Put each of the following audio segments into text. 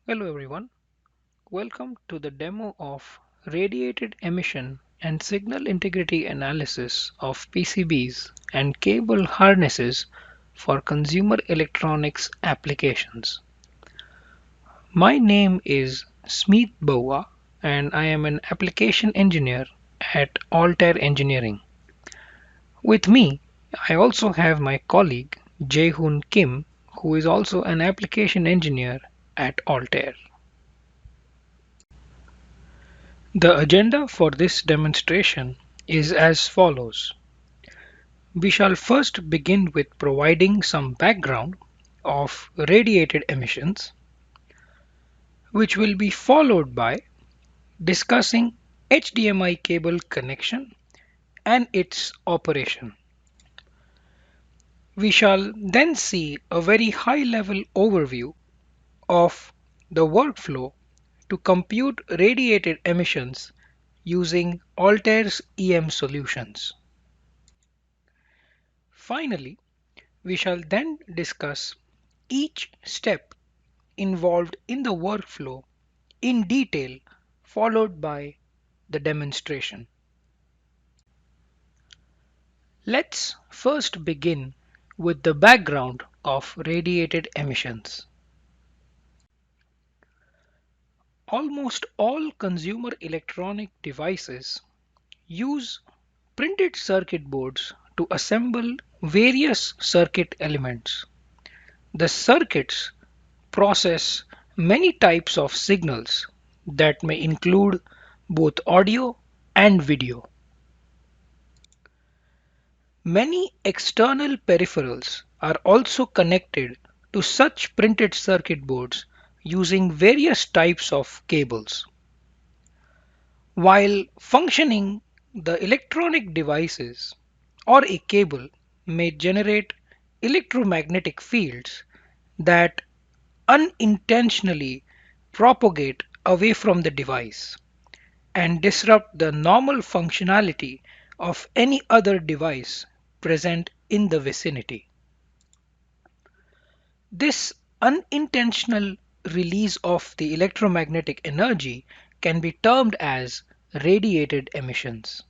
Hello everyone, welcome to the demo of Radiated Emission and Signal Integrity Analysis of PCBs and Cable Harnesses for Consumer Electronics Applications. My name is Smit Baua and I am an Application Engineer at Altair Engineering. With me, I also have my colleague Jaehoon Kim, who is also an Application Engineer at Altair. The agenda for this demonstration is as follows. We shall first begin with providing some background of radiated emissions, which will be followed by discussing HDMI cable connection and its operation. We shall then see a very high-level overview of the workflow to compute radiated emissions using Altair's EM solutions. Finally, we shall then discuss each step involved in the workflow in detail, followed by the demonstration. Let's first begin with the background of radiated emissions. Almost all consumer electronic devices use printed circuit boards to assemble various circuit elements. The circuits process many types of signals that may include both audio and video. Many external peripherals are also connected to such printed circuit boards using various types of cables. While functioning, the electronic devices or a cable may generate electromagnetic fields that unintentionally propagate away from the device and disrupt the normal functionality of any other device present in the vicinity. This unintentional release of the electromagnetic energy can be termed as radiated emissions.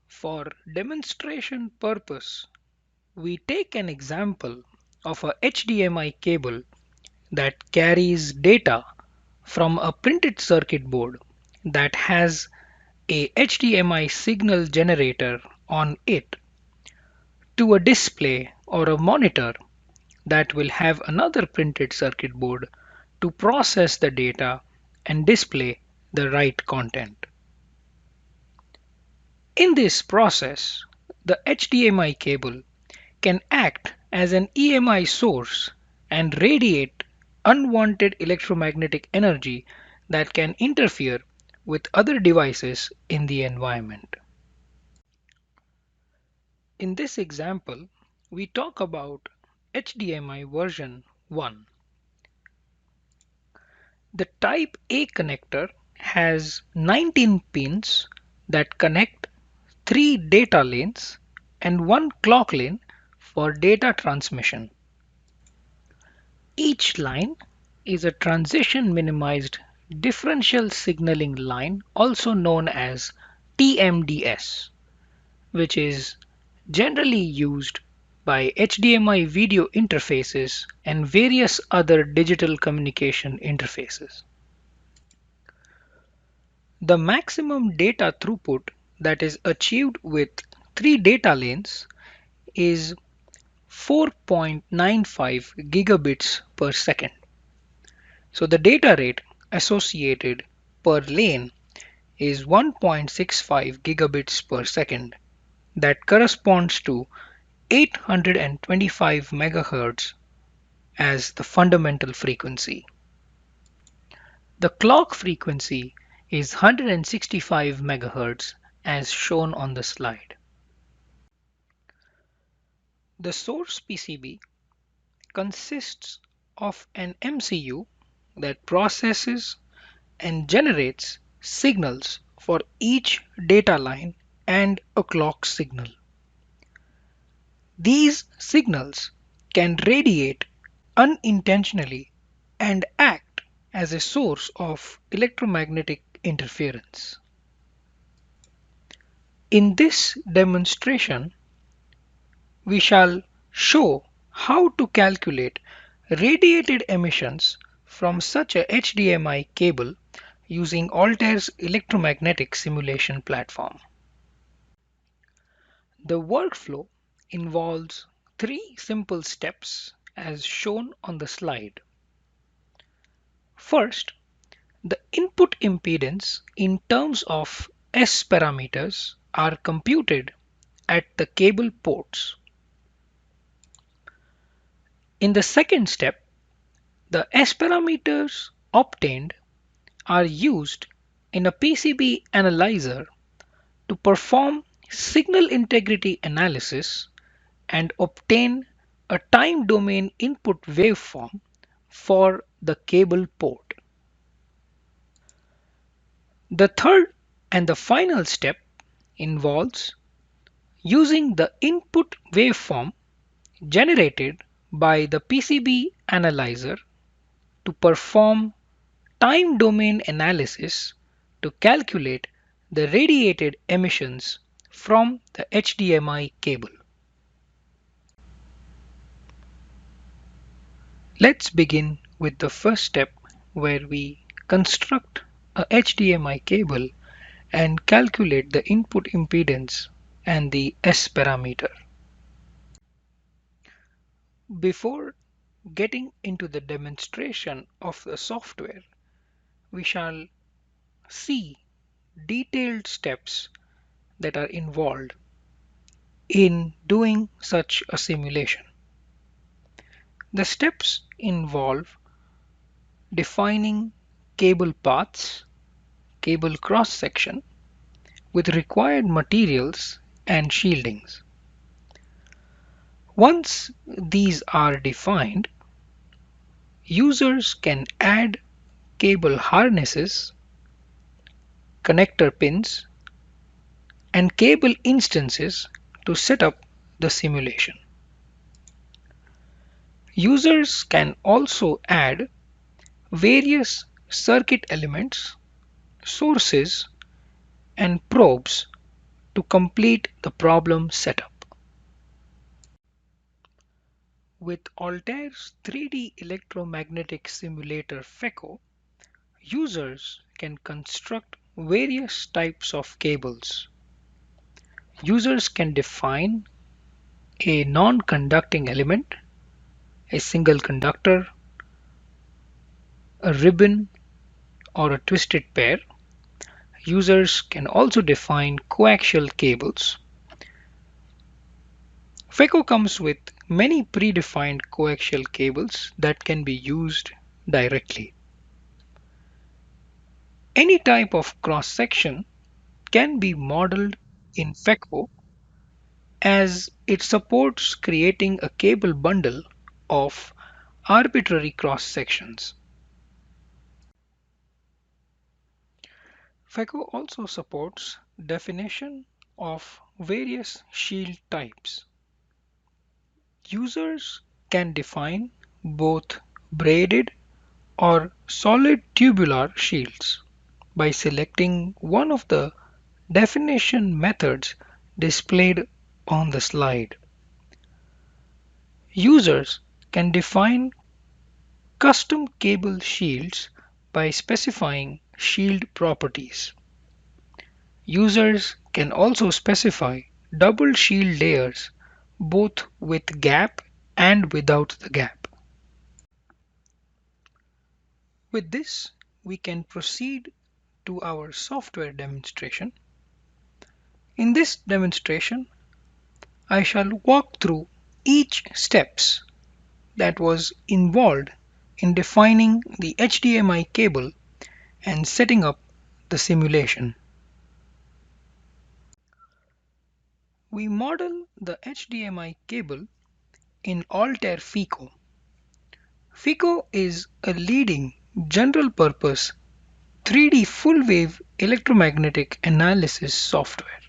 For demonstration purpose, we take an example of a HDMI cable that carries data from a printed circuit board that has a HDMI signal generator on it to a display or a monitor that will have another printed circuit board to process the data and display the right content. In this process, the HDMI cable can act as an EMI source and radiate unwanted electromagnetic energy that can interfere with other devices in the environment. In this example, we talk about HDMI version 1. The Type A connector has 19 pins that connect 3 data lanes and 1 clock lane for data transmission. Each line is a transition minimized differential signaling line, also known as TMDS, which is generally used by HDMI video interfaces and various other digital communication interfaces. The maximum data throughput that is achieved with 3 data lanes is 4.95 gigabits per second. So the data rate associated per lane is 1.65 gigabits per second. That corresponds to 825 megahertz as the fundamental frequency. The clock frequency is 165 megahertz as shown on the slide. The source PCB consists of an MCU that processes and generates signals for each data line and a clock signal. These signals can radiate unintentionally and act as a source of electromagnetic interference. In this demonstration, we shall show how to calculate radiated emissions from such a HDMI cable using Altair's electromagnetic simulation platform. The workflow involves three simple steps as shown on the slide. First, the input impedance in terms of S parameters are computed at the cable ports. In the second step, the S parameters obtained are used in a PCB analyzer to perform signal integrity analysis and obtain a time domain input waveform for the cable port. The third and the final step involves using the input waveform generated by the PCB analyzer to perform time domain analysis to calculate the radiated emissions from the HDMI cable. Let's begin with the first step where we construct a HDMI cable and calculate the input impedance and the S parameter. Before getting into the demonstration of the software, we shall see detailed steps that are involved in doing such a simulation. The steps involve defining cable paths, cable cross section with required materials and shieldings. Once these are defined, users can add cable harnesses, connector pins, and cable instances to set up the simulation. Users can also add various circuit elements, sources, and probes to complete the problem setup. With Altair's 3D electromagnetic simulator Feko, users can construct various types of cables. Users can define a non-conducting element, a single conductor, a ribbon, or a twisted pair. Users can also define coaxial cables. Feko comes with many predefined coaxial cables that can be used directly. Any type of cross-section can be modeled in Feko as it supports creating a cable bundle of arbitrary cross-sections. Feko also supports definition of various shield types. Users can define both braided or solid tubular shields by selecting one of the definition methods displayed on the slide. Users can define custom cable shields by specifying shield properties. Users can also specify double shield layers both with gap and without the gap. With this, we can proceed to our software demonstration. In this demonstration, I shall walk through each steps that was involved in defining the HDMI cable and setting up the simulation. We model the HDMI cable in Altair Feko. Feko is a leading general-purpose 3D full-wave electromagnetic analysis software.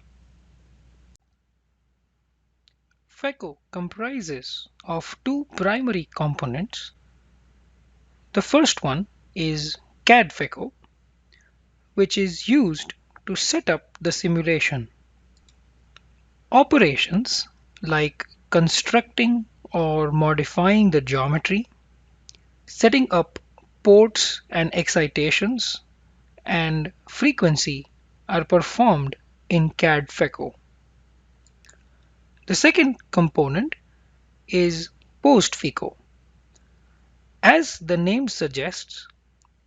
Feko comprises of two primary components, The first one is CAD Feko, which is used to set up the simulation. Operations like constructing or modifying the geometry, setting up ports and excitations, and frequency are performed in CAD Feko. The second component is post FICO. As the name suggests,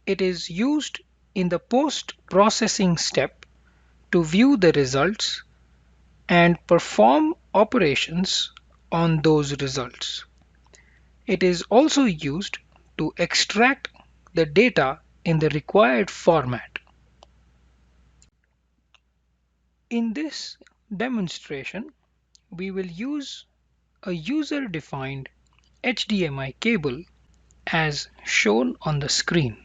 it is used in the post-processing step to view the results and perform operations on those results. It is also used to extract the data in the required format. In this demonstration, we will use a user-defined HDMI cable as shown on the screen.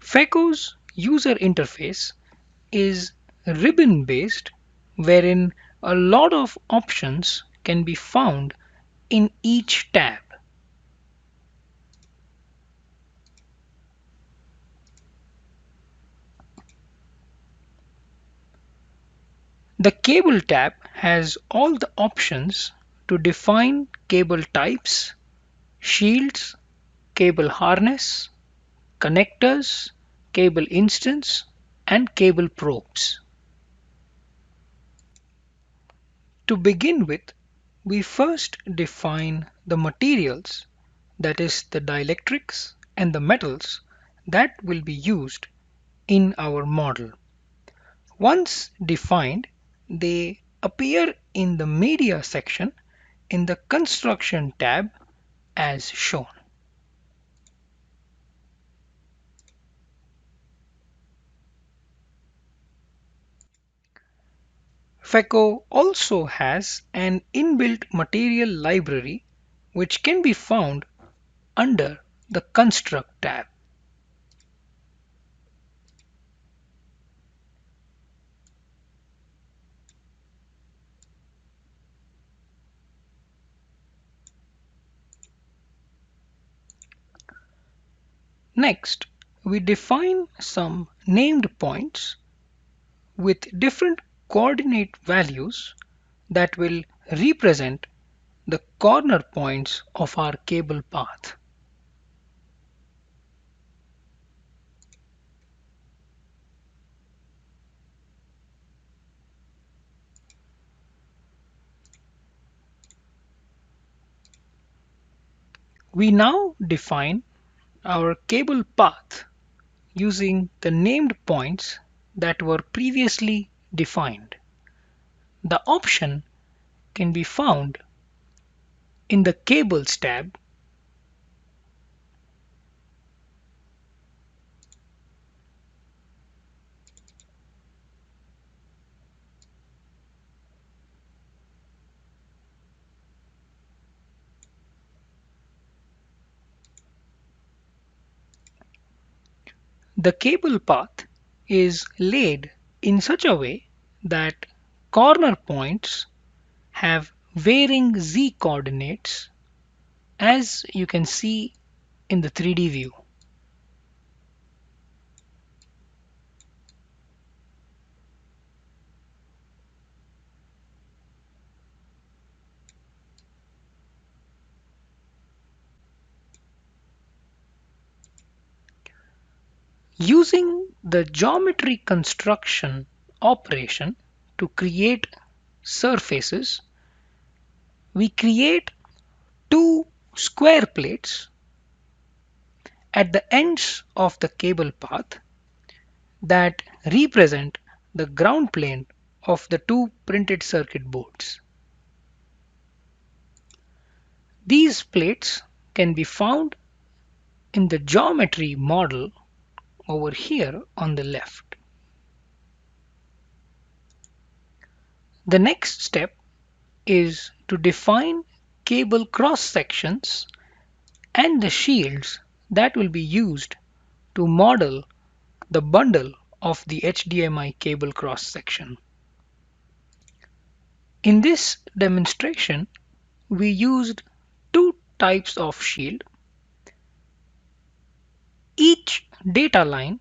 Feko's user interface is ribbon-based, wherein a lot of options can be found in each tab. The Cable tab has all the options to define cable types, shields, cable harness, connectors, cable instance, and cable probes. To begin with, we first define the materials, that is the dielectrics and the metals that will be used in our model. Once defined, they appear in the media section in the construction tab as shown. Feko also has an inbuilt material library which can be found under the Construct tab. Next, we define some named points with different coordinate values that will represent the corner points of our cable path. We now define our cable path using the named points that were previously defined. The option can be found in the Cables tab. The cable path is laid in such a way that corner points have varying z coordinates, as you can see in the 3D view. Using the geometry construction operation to create surfaces, we create two square plates at the ends of the cable path that represent the ground plane of the two printed circuit boards. These plates can be found in the geometry model over here on the left. The next step is to define cable cross sections and the shields that will be used to model the bundle of the HDMI cable cross section. In this demonstration, we used two types of shield. Each data line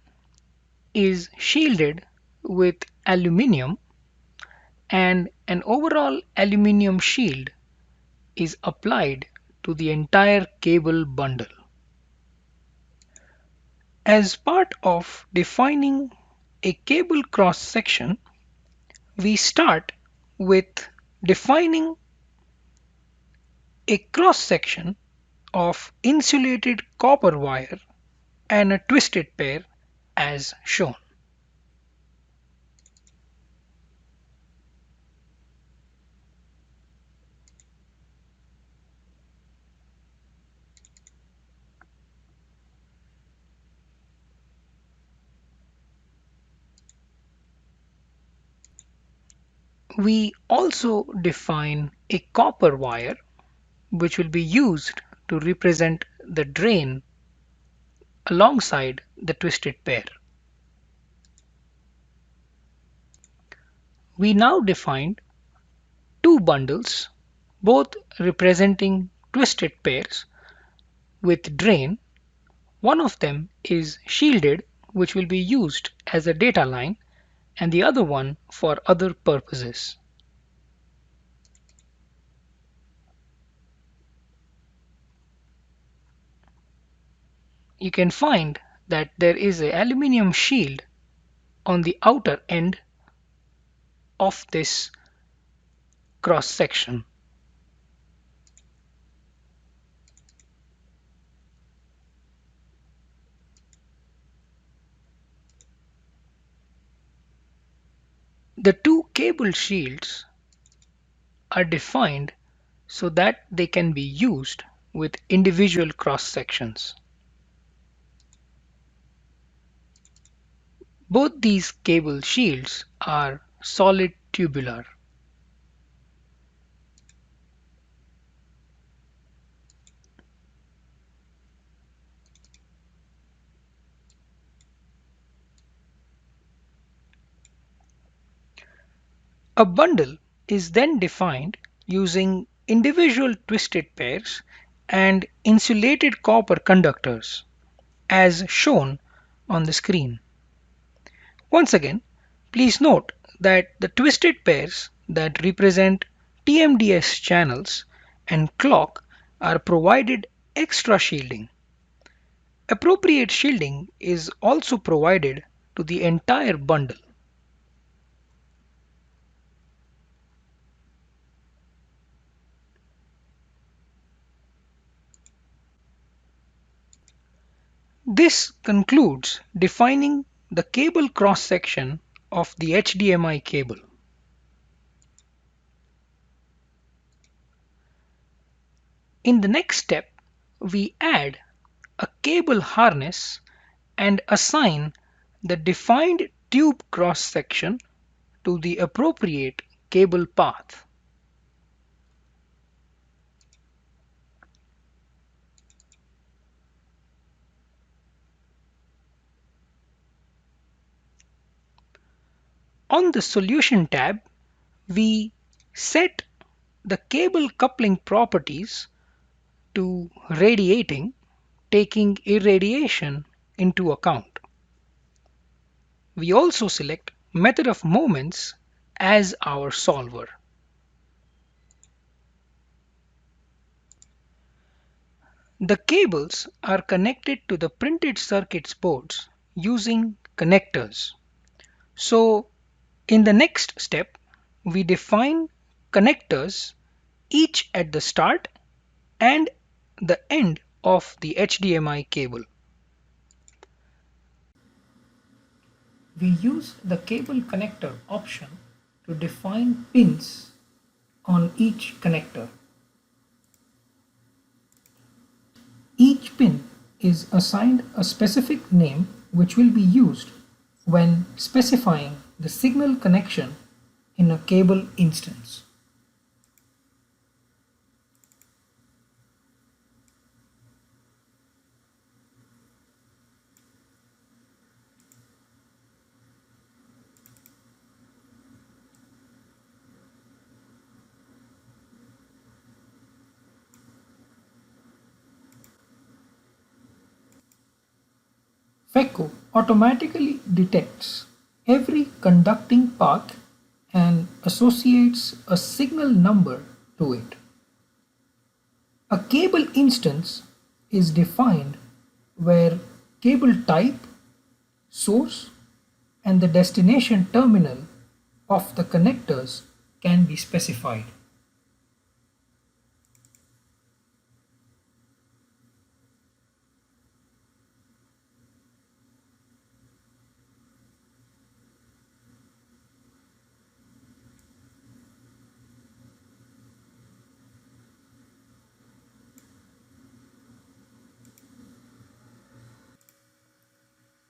is shielded with aluminium, and an overall aluminium shield is applied to the entire cable bundle. As part of defining a cable cross section, we start with defining a cross section of insulated copper wire and a twisted pair as shown. We also define a copper wire which will be used to represent the drain alongside the twisted pair. We now defined two bundles, both representing twisted pairs with drain. One of them is shielded, which will be used as a data line, and the other one for other purposes. You can find that there is an aluminium shield on the outer end of this cross section. The two cable shields are defined so that they can be used with individual cross sections. Both these cable shields are solid tubular. A bundle is then defined using individual twisted pairs and insulated copper conductors, as shown on the screen. Once again, please note that the twisted pairs that represent TMDS channels and clock are provided extra shielding. Appropriate shielding is also provided to the entire bundle. This concludes defining the cable cross section of the HDMI cable. In the next step, we add a cable harness and assign the defined tube cross section to the appropriate cable path. On the Solution tab, we set the cable coupling properties to radiating, taking irradiation into account. We also select method of moments as our solver. The cables are connected to the printed circuits boards using connectors. So in the next step, we define connectors each at the start and the end of the HDMI cable. We use the cable connector option to define pins on each connector. Each pin is assigned a specific name which will be used when specifying the signal connection in a cable instance. Feko automatically detects every conducting path and associates a signal number to it. A cable instance is defined where cable type, source, and the destination terminal of the connectors can be specified.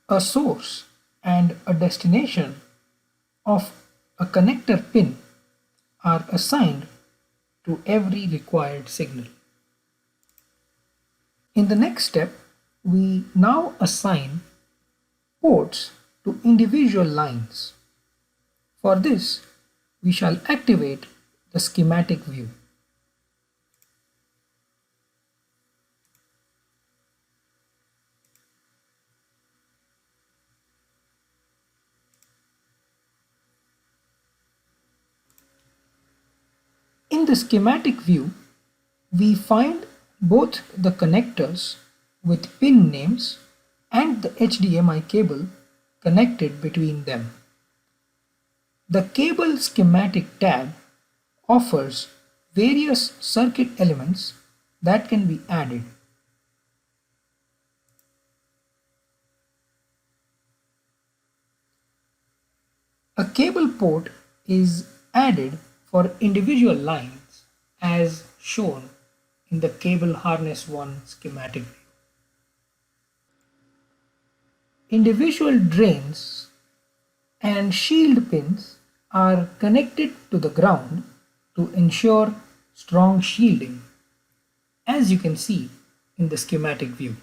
A source and a destination of a connector pin are assigned to every required signal. In the next step, we now assign ports to individual lines. For this, we shall activate the schematic view. In the schematic view, we find both the connectors with pin names and the HDMI cable connected between them. The Cable Schematic tab offers various circuit elements that can be added. A cable port is added for individual lines as shown in the Cable Harness 1 schematic view. Individual drains and shield pins are connected to the ground to ensure strong shielding, as you can see in the schematic view.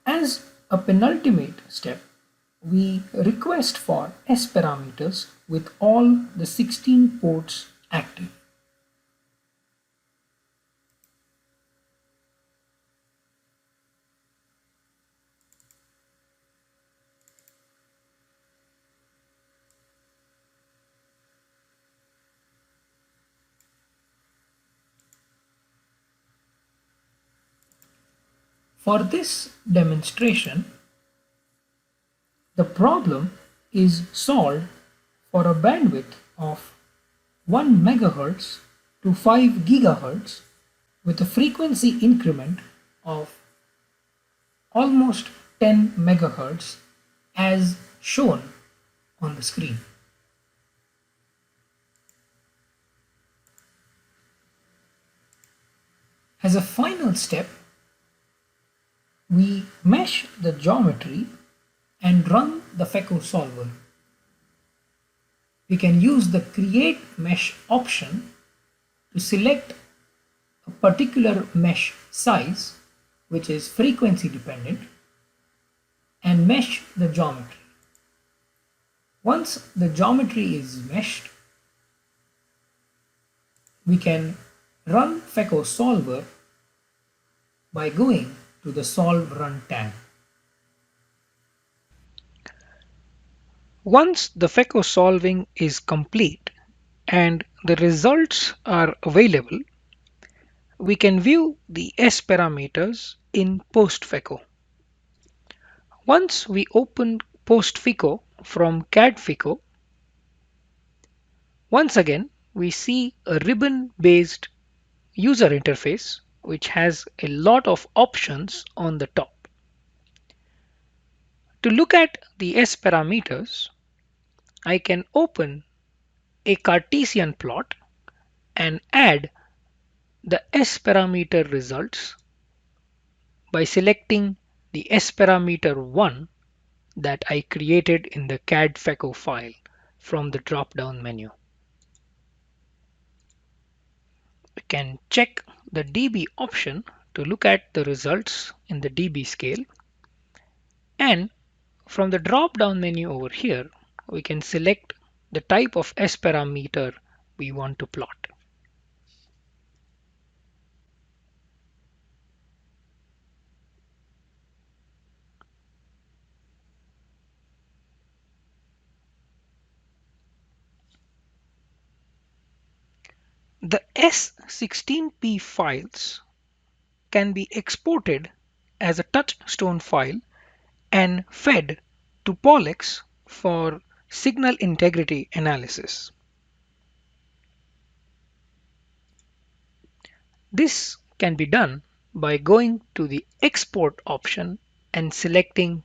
As a penultimate step, we request for S parameters with all the 16 ports active. For this demonstration, the problem is solved for a bandwidth of 1 MHz to 5 GHz with a frequency increment of almost 10 MHz as shown on the screen. As a final step, we mesh the geometry and run the Feko solver. We can use the Create Mesh option to select a particular mesh size, which is frequency dependent, and mesh the geometry. Once the geometry is meshed, we can run Feko solver by going to the Solve Run tab. Once the Feko solving is complete and the results are available, we can view the S parameters in post-Feko. Once we open post-Feko from CAD Feko, once again we see a ribbon-based user interface which has a lot of options on the top. To look at the S parameters, I can open a Cartesian plot and add the S parameter results by selecting the S parameter 1 that I created in the CAD Feko file from the drop-down menu. We can check the dB option to look at the results in the dB scale, and from the drop-down menu over here we can select the type of S parameter we want to plot. The S16P files can be exported as a touchstone file and fed to Pollex for signal integrity analysis. This can be done by going to the Export option and selecting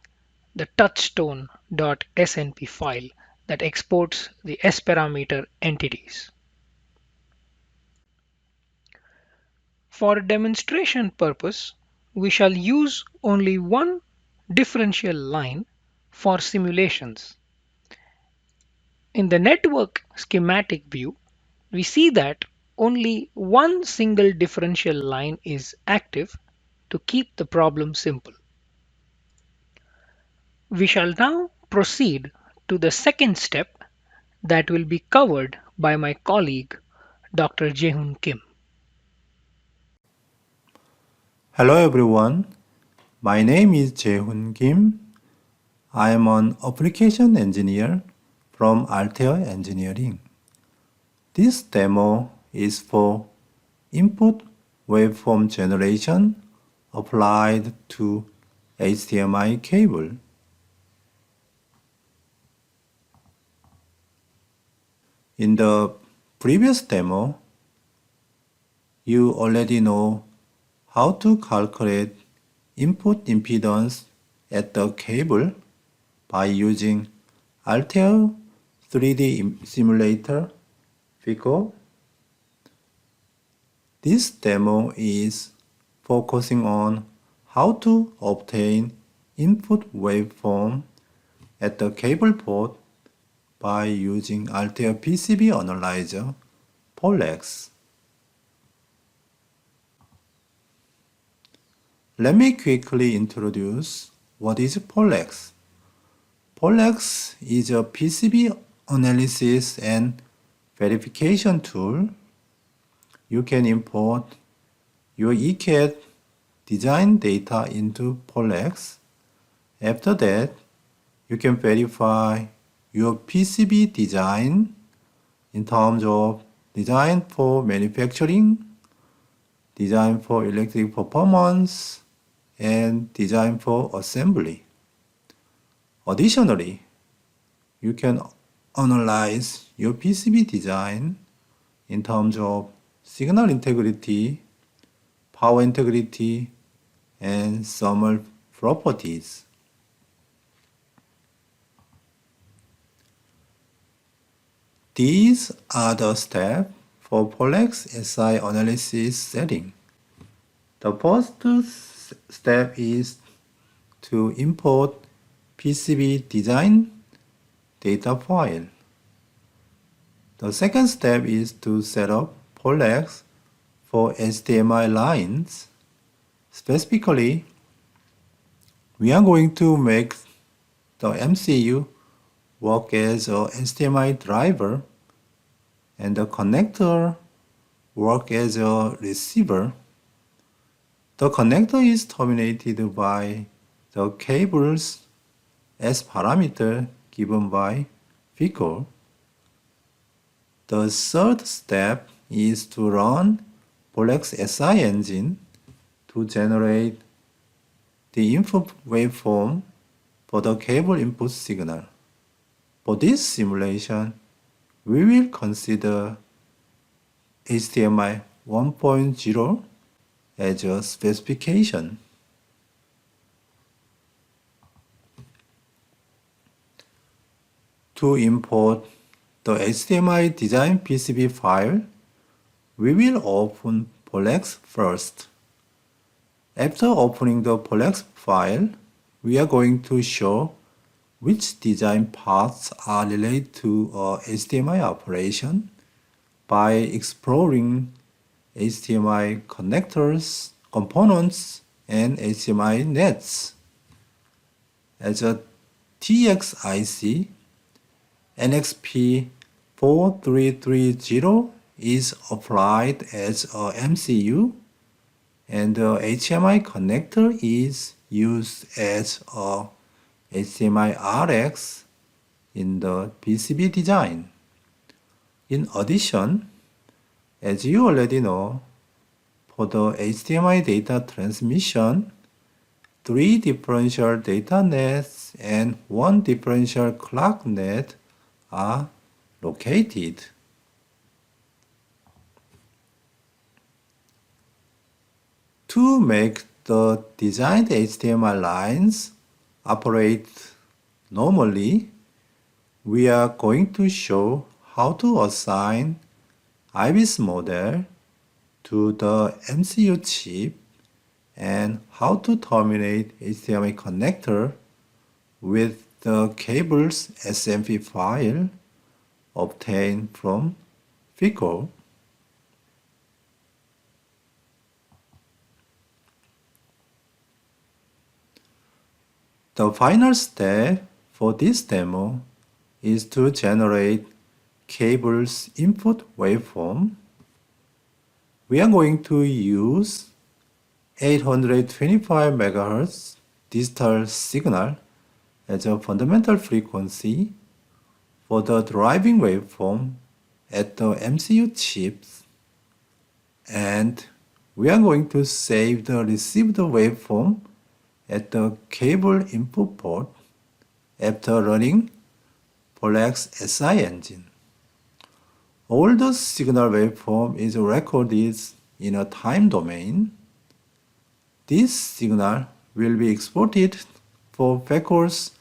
the touchstone.snp file that exports the S parameter entities. For demonstration purpose, we shall use only one differential line for simulations. In the network schematic view, we see that only one single differential line is active to keep the problem simple. We shall now proceed to the second step that will be covered by my colleague, Dr. Jaehoon Kim. Hello everyone, my name is Jaehoon Kim. I am an application engineer from Altair Engineering. This demo is for input waveform generation applied to HDMI cable. In the previous demo, you already know how to calculate input impedance at the cable by using Altair 3D simulator Feko. This demo is focusing on how to obtain input waveform at the cable port by using Altair PCB analyzer Pollex. Let me quickly introduce what is Pollex. Pollex is a PCB analysis and verification tool. You can import your ECAD design data into Pollex. After that, you can verify your PCB design in terms of design for manufacturing, design for electric performance, and design for assembly. Additionally, you can analyze your PCB design in terms of signal integrity, power integrity, and thermal properties. These are the steps for Pollex SI analysis setting. The first step is to import PCB design data file. The second step is to set up Pollex for HDMI lines. Specifically, we are going to make the MCU work as a HDMI driver and the connector work as a receiver. The connector is terminated by the cable's S parameter given by Feko. The third step is to run Pollex SI engine to generate the input waveform for the cable input signal. For this simulation, we will consider HDMI 1.0 as a specification. To import the HDMI design PCB file, we will open Pollex first. After opening the Pollex file, we are going to show which design parts are related to a HDMI operation by exploring HDMI connectors, components, and HDMI nets. As a TXIC, NXP4330 is applied as a MCU, and the HDMI connector is used as a HDMI RX in the PCB design. In addition, As you already know, for the HDMI data transmission, 3 differential data nets and 1 differential clock net are located. To make the designed HDMI lines operate normally, we are going to show how to assign IBIS model to the MCU chip and how to terminate HDMI connector with the cable's SMP file obtained from Feko. The final step for this demo is to generate cable's input waveform. We are going to use 825 MHz digital signal as a fundamental frequency for the driving waveform at the MCU chips, and we are going to save the received waveform at the cable input port after running Pollex SI engine. All the signal waveform is recorded in a time domain. This signal will be exported for Feko's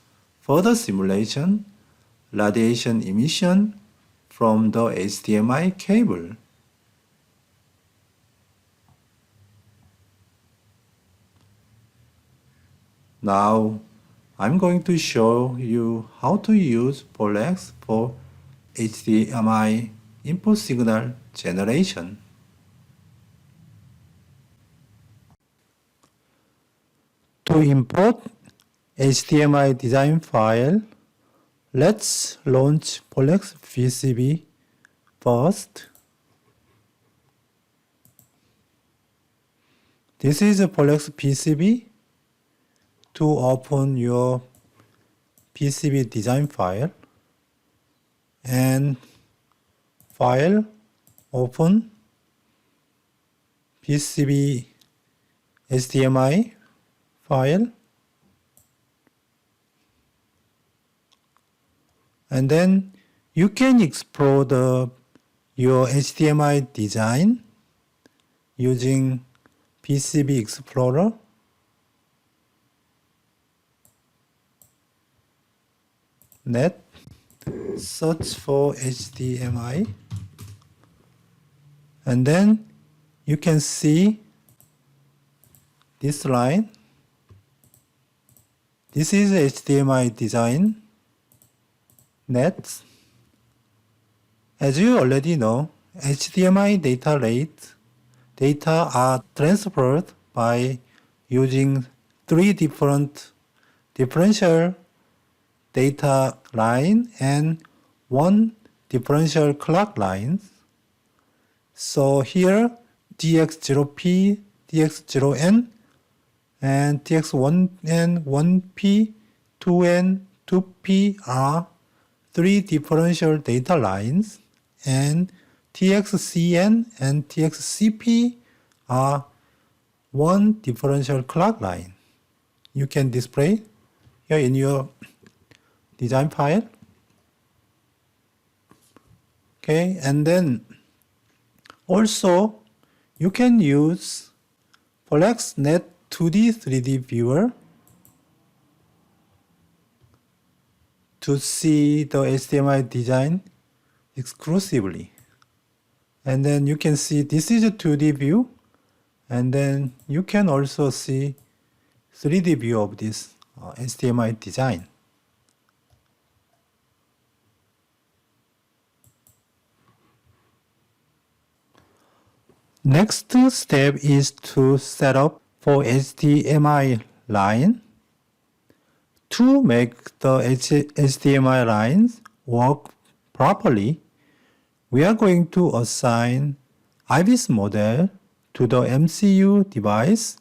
further simulation, radiation emission from the HDMI cable. Now, I'm going to show you how to use Pollex for HDMI input signal generation. To import HDMI design file, let's launch Pollex PCB first. This is a Pollex PCB. To open your PCB design file, and file, open PCB HDMI file, and then you can explore your HDMI design using PCB Explorer. Net, search for HDMI, and then you can see this line. This is HDMI design net. As you already know, HDMI data are transferred by using 3 different differential data line and 1 differential clock line. So here DX0P, DX0N, and DX1N, 1P, 2N, 2P are 3 differential data lines, and TXCN and TXCP are 1 differential clock line. You can display here in your design file. Okay, and then also you can use Pollex Net 2D 3D viewer to see the HDMI design exclusively. And then you can see this is a 2D view, and then you can also see 3D view of this HDMI design. Next step is to set up for HDMI line. To make the HDMI lines work properly, we are going to assign IBIS model to the MCU device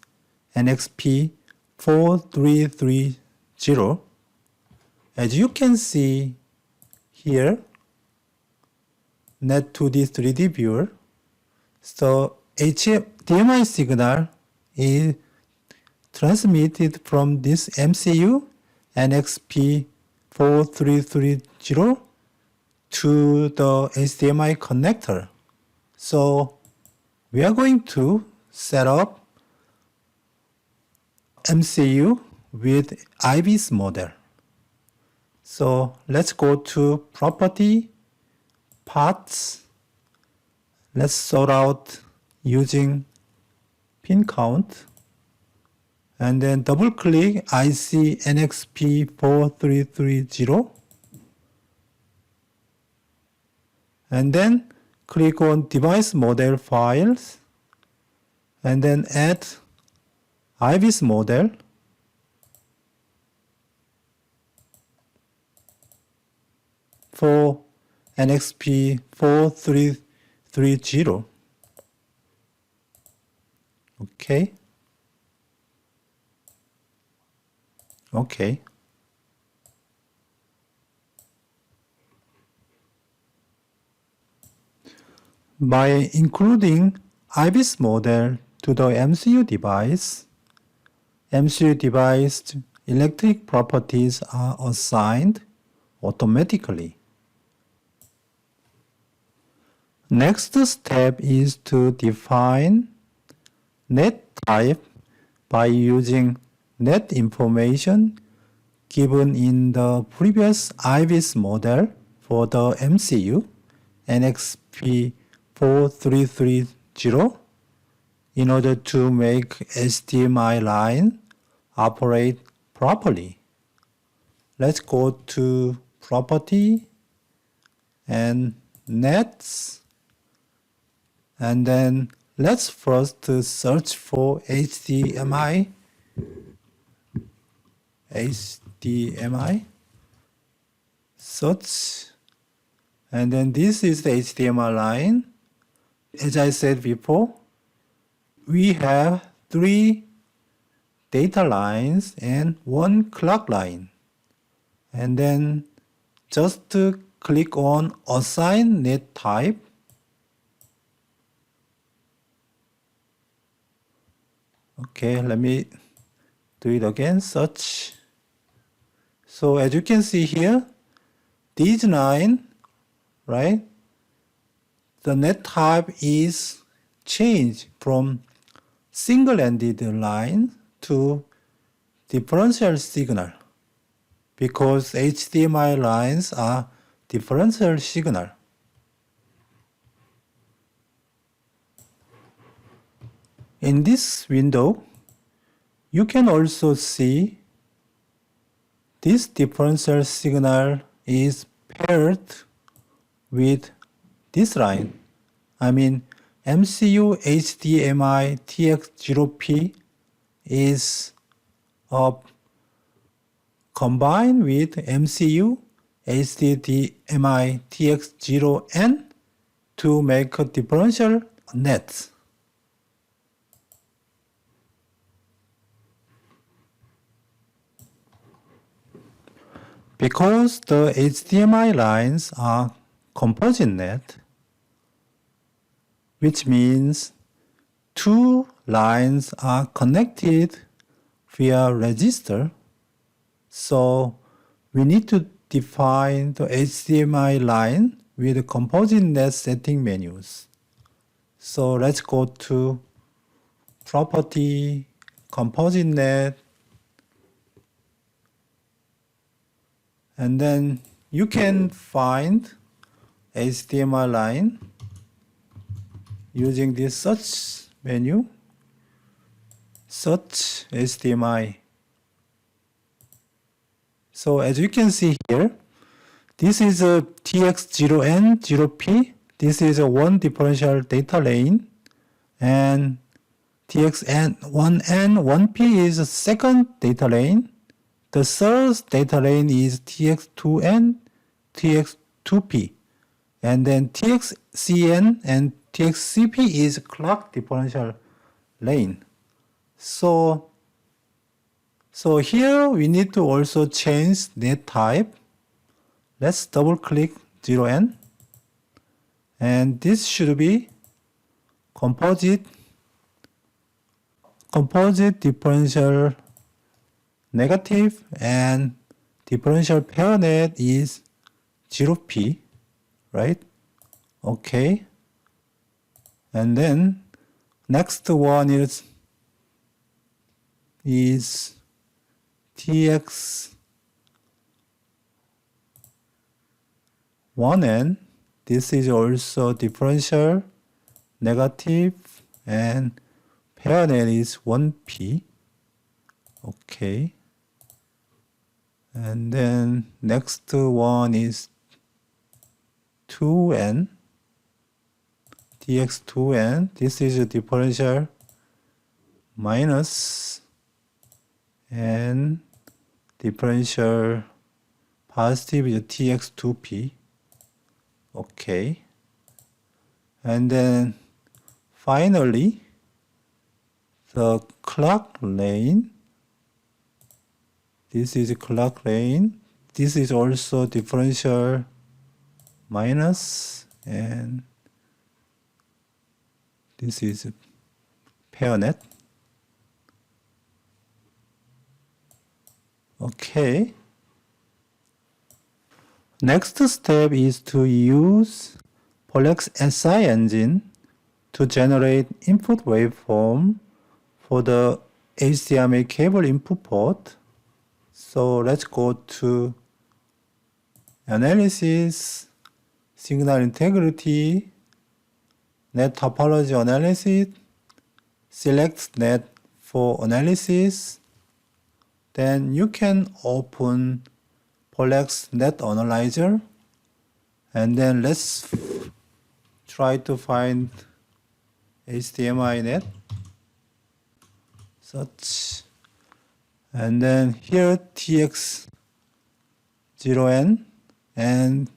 NXP4330. As you can see here, Net2D 3D viewer, So HDMI signal is transmitted from this MCU NXP4330 to the HDMI connector. So we are going to set up MCU with IBIS model. So let's go to Property, Parts. Let's sort out using pin count. And then double click IC NXP4330. And then click on Device Model Files. And then add IBIS model. For NXP4330. Okay. Okay. By including IBIS model to the MCU device electric properties are assigned automatically. Next step is to define net type by using net information given in the previous IBIS model for the MCU NXP4330 in order to make HDMI line operate properly. Let's go to Property and Nets, and then let's first search for HDMI. Search, and then this is the HDMI line. As I said before, we have 3 data lines and 1 clock line. And then just click on Assign Net Type. Okay, let me do it again. Search. So as you can see here, these 9, right? The net type is changed from single-ended line to differential signal because HDMI lines are differential signal. In this window, you can also see this differential signal is paired with this line. I mean, MCU HDMI TX0P is combined with MCU HDMI TX0N to make a differential net. Because the HDMI lines are composite net, which means 2 lines are connected via resistor, so we need to define the HDMI line with composite net setting menus. So let's go to Property, Composite Net, and then you can find HDMI line using this search menu. Search HDMI. So as you can see here, this is a TX0N 0P. This is a 1 differential data lane, and TX1N 1P is a second data lane. The third data lane is TX2N, TX2P, and then TXCN and TXCP is clock differential lane. So here we need to also change net type. Let's double click 0N, and this should be composite differential negative and differential pair net is 0p, right? Okay. And then next one is TX1N. This is also differential negative and pair net is 1p. Okay. And then next one is 2n, dx2n. This is a differential minus and differential positive is tx2p. Okay. And then finally, the clock lane. This is clock lane. This is also differential minus and this is pair net. Okay. Next step is to use Pollex SI engine to generate input waveform for the HDMI cable input port. So let's go to Analysis, Signal Integrity, Net Topology Analysis, select Net for Analysis. Then you can open Pollex Net Analyzer and then let's try to find HDMI net. Search. And then here TX0N and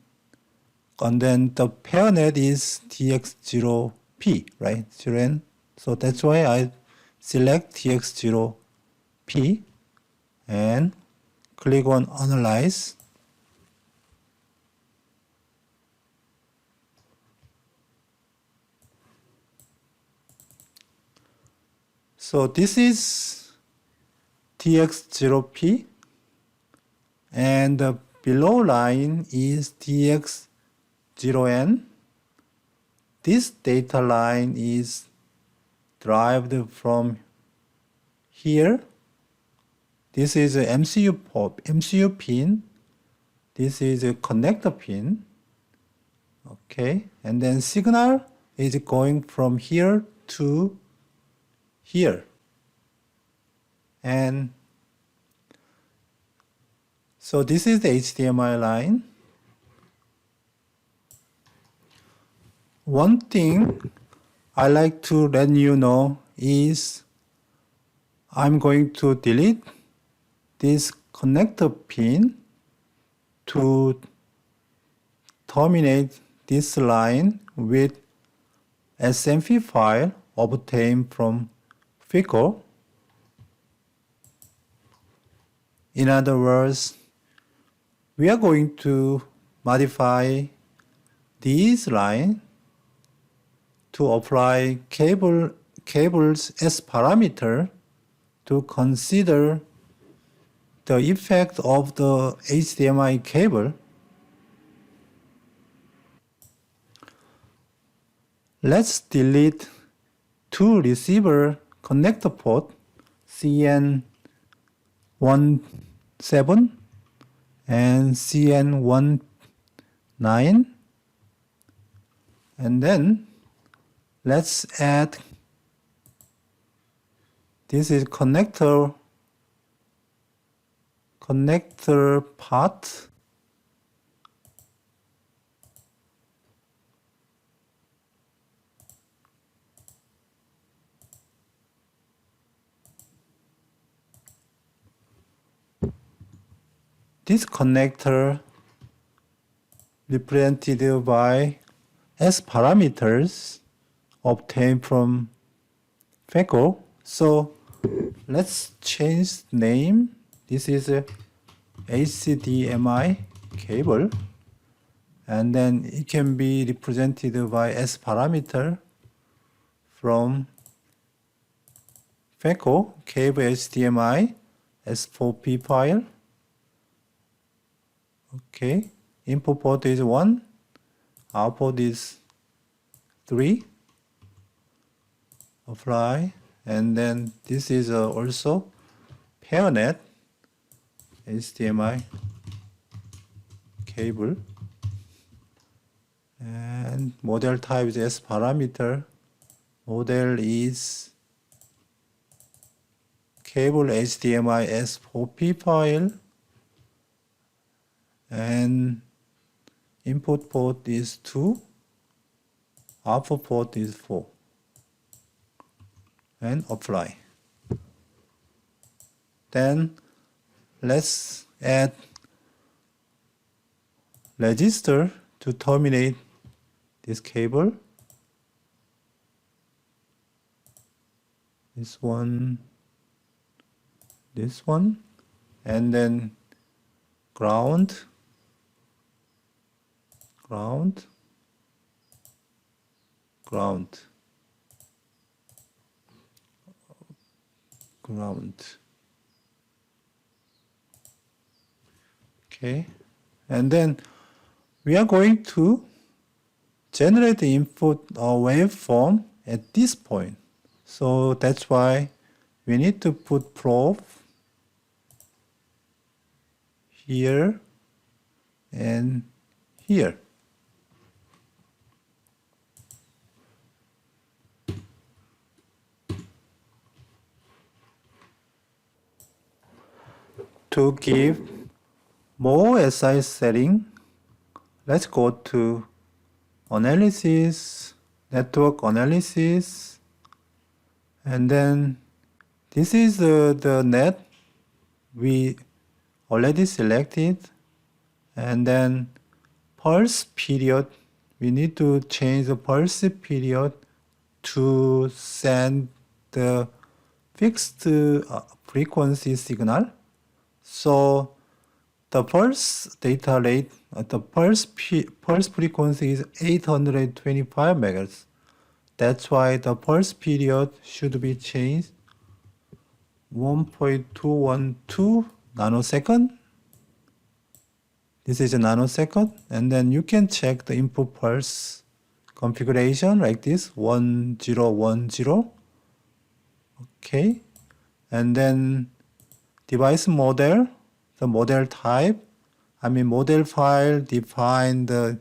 then the pair net is TX0P, right? 0N. So that's why I select TX0P and click on Analyze. So this is TX0P and the below line is TX0N. This data line is derived from here. This is a MCU pin. This is a connector pin. Okay, and then signal is going from here to here. And so this is the HDMI line. One thing I like to let you know is I'm going to delete this connector pin to terminate this line with SMP file obtained from Feko. In other words, we are going to modify this line to apply cable's S parameter to consider the effect of the HDMI cable. Let's delete two receiver connector port CN17 and CN19, and then let's add this is connector part. This connector represented by S parameters obtained from Feko. So let's change the name. This is a HDMI cable, and then it can be represented by S parameter from Feko cable HDMI S4P file. Okay, input port is 1, output is 3. Apply, and then this is also pairnet HDMI cable, and model type is S parameter. Model is cable HDMI S4P file, and input port is 2, output port is 4, and apply. Then let's add resistor to terminate this cable. This one, and then ground, ground. Okay, and then we are going to generate the input or waveform at this point. So that's why we need to put probe here and here. To give more SI setting, let's go to analysis, network analysis, and then this is the net we already selected, and then pulse period, we need to change the pulse period to send the fixed frequency signal. So the pulse data rate, the pulse frequency is 825 megahertz. That's why the pulse period should be changed 1.212 nanosecond. This is a nanosecond, and then you can check the input pulse configuration like this, 1010. Okay, and then device model, the model type, model file define the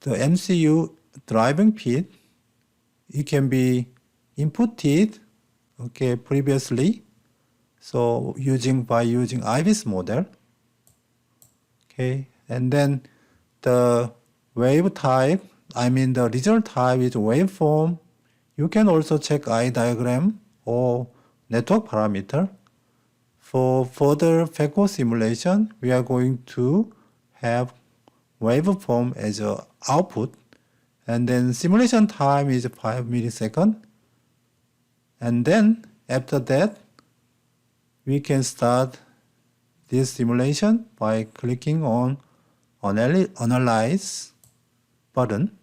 MCU driving pin. It can be inputted, okay, previously. So by using IBIS model. Okay, and then the wave type, the result type is waveform. You can also check eye diagram or network parameter. For further Feko simulation, we are going to have waveform as an output, and then simulation time is 5 milliseconds. And then after that, we can start this simulation by clicking on Analyze button.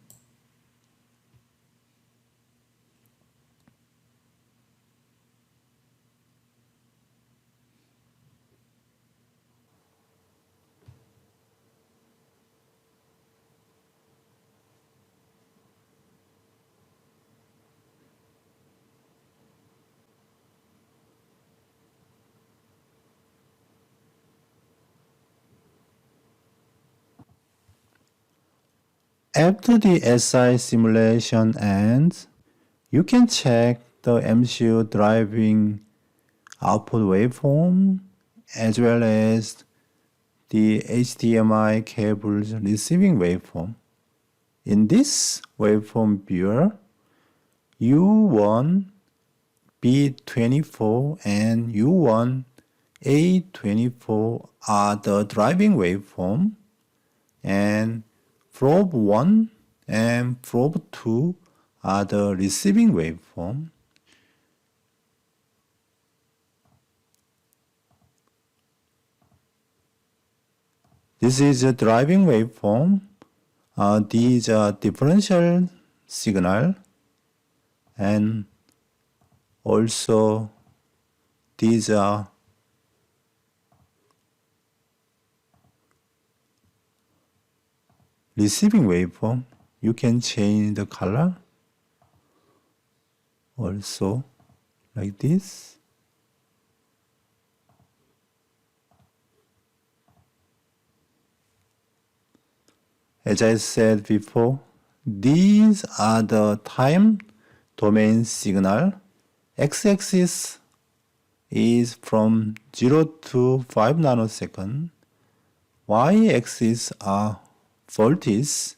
After the SI simulation ends, you can check the MCU driving output waveform as well as the HDMI cable's receiving waveform. In this waveform viewer, U1, B24 and U1, A24 are the driving waveform, and probe 1 and probe 2 are the receiving waveform. This is a driving waveform. These are differential signal. and also these are receiving waveform. You can change the color also like this. As I said before, these are the time domain signal. X-axis is from 0 to 5 nanosecond. Y-axis are voltage.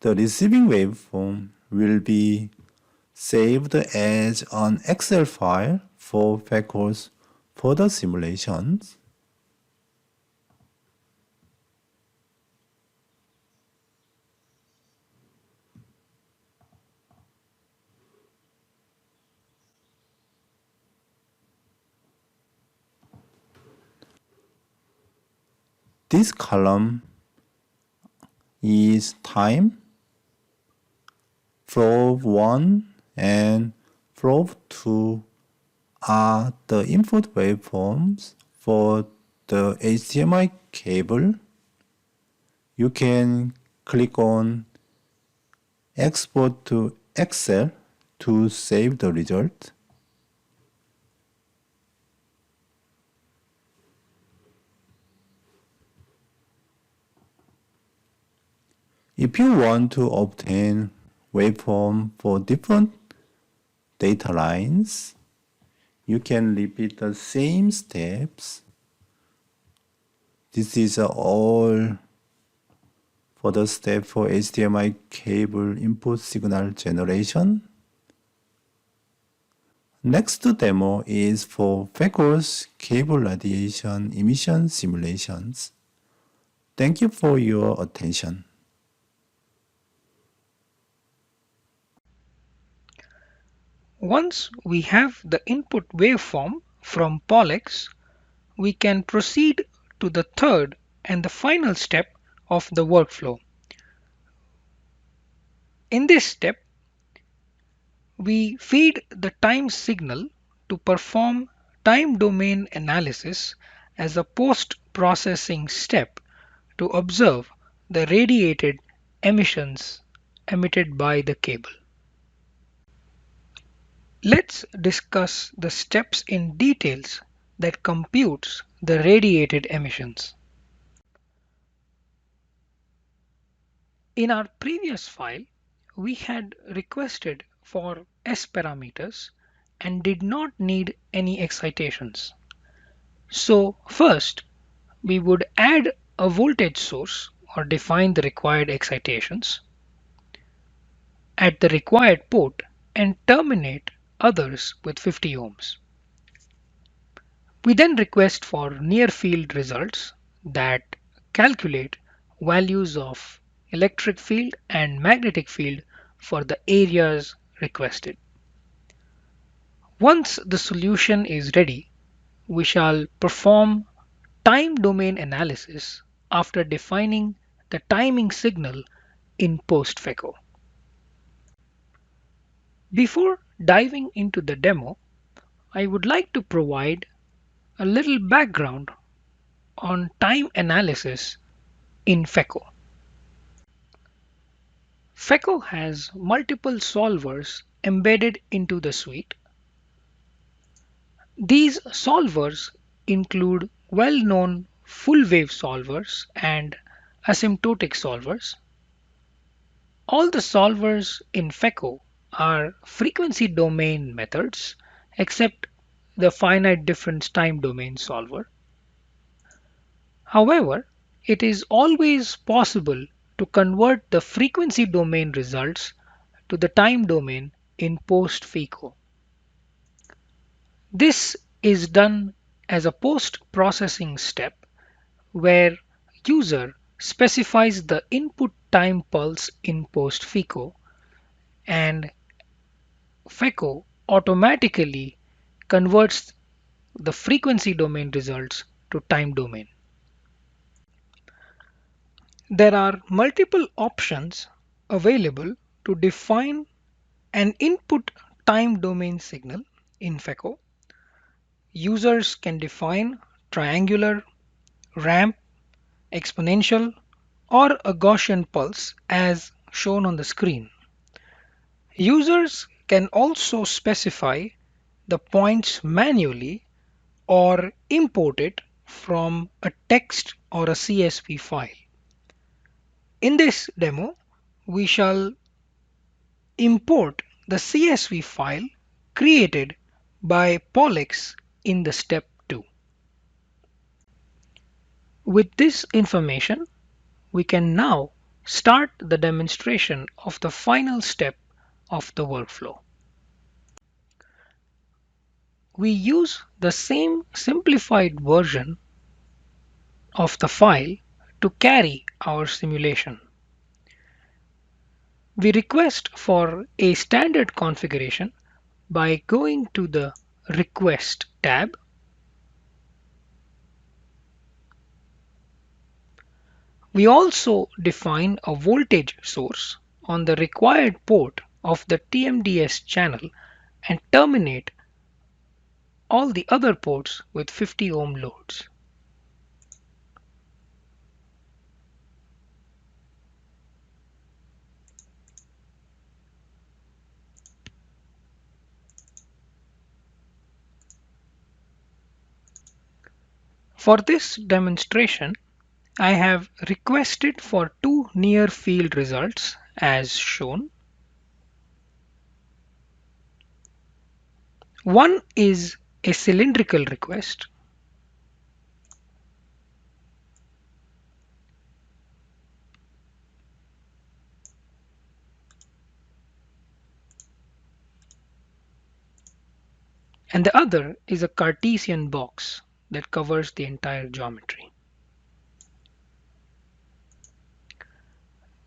The receiving waveform will be saved as an Excel file for Feko's further simulations. This column is time, probe 1 and probe 2 are the input waveforms for the HDMI cable. You can click on Export to Excel to save the result. If you want to obtain waveform for different data lines, you can repeat the same steps. This is all for the step for HDMI cable input signal generation. Next demo is for Feko's cable radiation emission simulations. Thank you for your attention. Once we have the input waveform from Pollex, we can proceed to the third and the final step of the workflow. In this step, we feed the time signal to perform time domain analysis as a post-processing step to observe the radiated emissions emitted by the cable. Let's discuss the steps in details that computes the radiated emissions. In our previous file, we had requested for S parameters and did not need any excitations. So first, we would add a voltage source or define the required excitations at the required port and terminate others with 50 ohms. We then request for near field results that calculate values of electric field and magnetic field for the areas requested. Once the solution is ready, we shall perform time domain analysis after defining the timing signal in post-Feko. Before diving into the demo, I would like to provide a little background on time analysis in Feko. Feko has multiple solvers embedded into the suite. These solvers include well-known full-wave solvers and asymptotic solvers. All the solvers in Feko are frequency domain methods except the finite difference time domain solver. However, it is always possible to convert the frequency domain results to the time domain in post-FICO. This is done as a post-processing step where user specifies the input time pulse in post-FICO and FECO automatically converts the frequency domain results to time domain. There are multiple options available to define An input time domain signal in Feko, users can define triangular, ramp, exponential, or a Gaussian pulse as shown on the screen. Users can also specify the points manually or import it from a text or a CSV file. In this demo, we shall import the CSV file created by Pollex in the step 2. With this information, we can now start the demonstration of the final step of the workflow. We use the same simplified version of the file to carry our simulation. We request for a standard configuration by going to the Request tab. We also define a voltage source on the required port of the TMDS channel and terminate all the other ports with 50 ohm loads. For this demonstration, I have requested for two near field results as shown. One is a cylindrical request and the other is a Cartesian box that covers the entire geometry.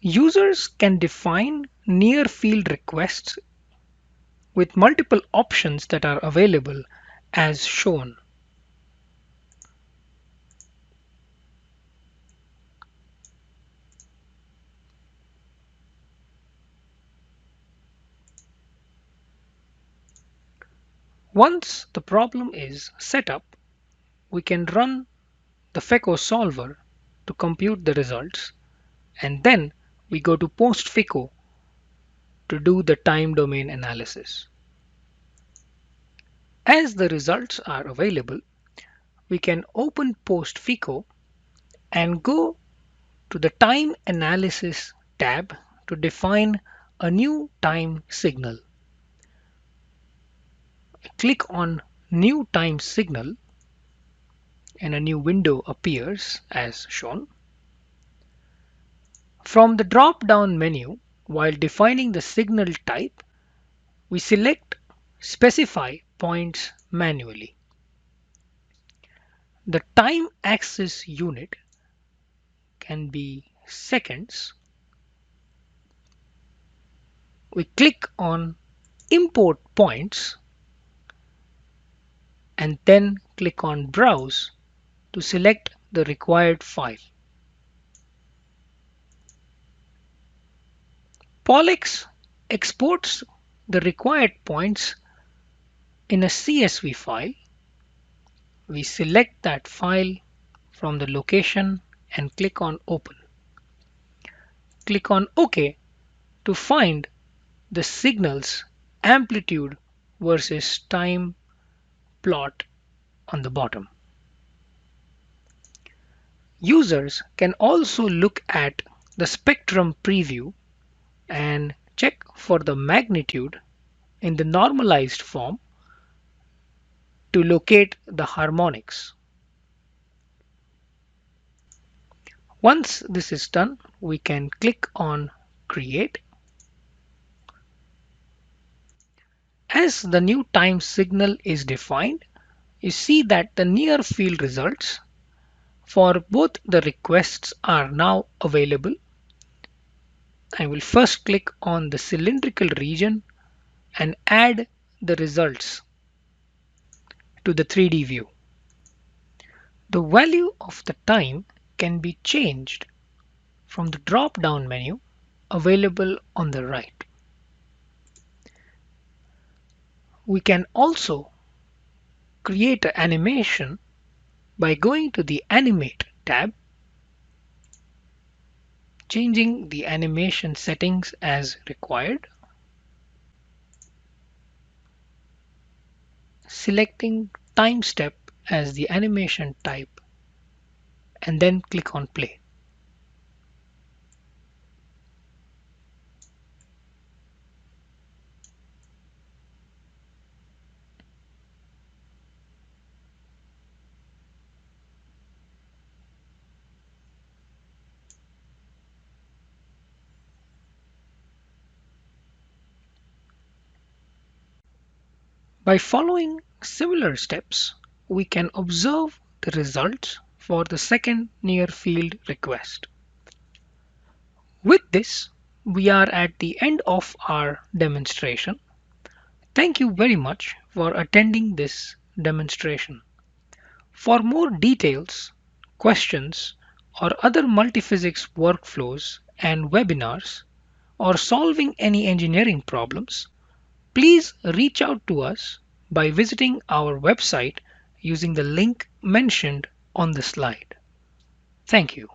Users can define near field requests with multiple options that are available as shown. Once the problem is set up, we can run the Feko solver to compute the results, and then we go to post Feko to do the time domain analysis. As the results are available, we can open post Feko and go to the time analysis tab to define a new time signal. Click on new time signal and a new window appears as shown. From the drop-down menu, while defining the signal type, we select Specify Points manually. The time axis unit can be seconds. We click on Import Points and then click on Browse to select the required file. Pollex exports the required points in a CSV file. We select that file from the location and click on Open. Click on OK to find the signal's amplitude versus time plot on the bottom. Users can also look at the spectrum preview and check for the magnitude in the normalized form to locate the harmonics. Once this is done, we can click on Create. As the new time signal is defined, you see that the near field results for both the requests are now available. I will first click on the cylindrical region and add the results to the 3D view. The value of the time can be changed from the drop-down menu available on the right. We can also create an animation by going to the Animate tab, changing the animation settings as required, selecting time step as the animation type, and then click on play. By following similar steps, we can observe the results for the second near field request. With this, we are at the end of our demonstration. Thank you very much for attending this demonstration. For more details, questions, or other multiphysics workflows and webinars, or solving any engineering problems, please reach out to us by visiting our website using the link mentioned on the slide. Thank you.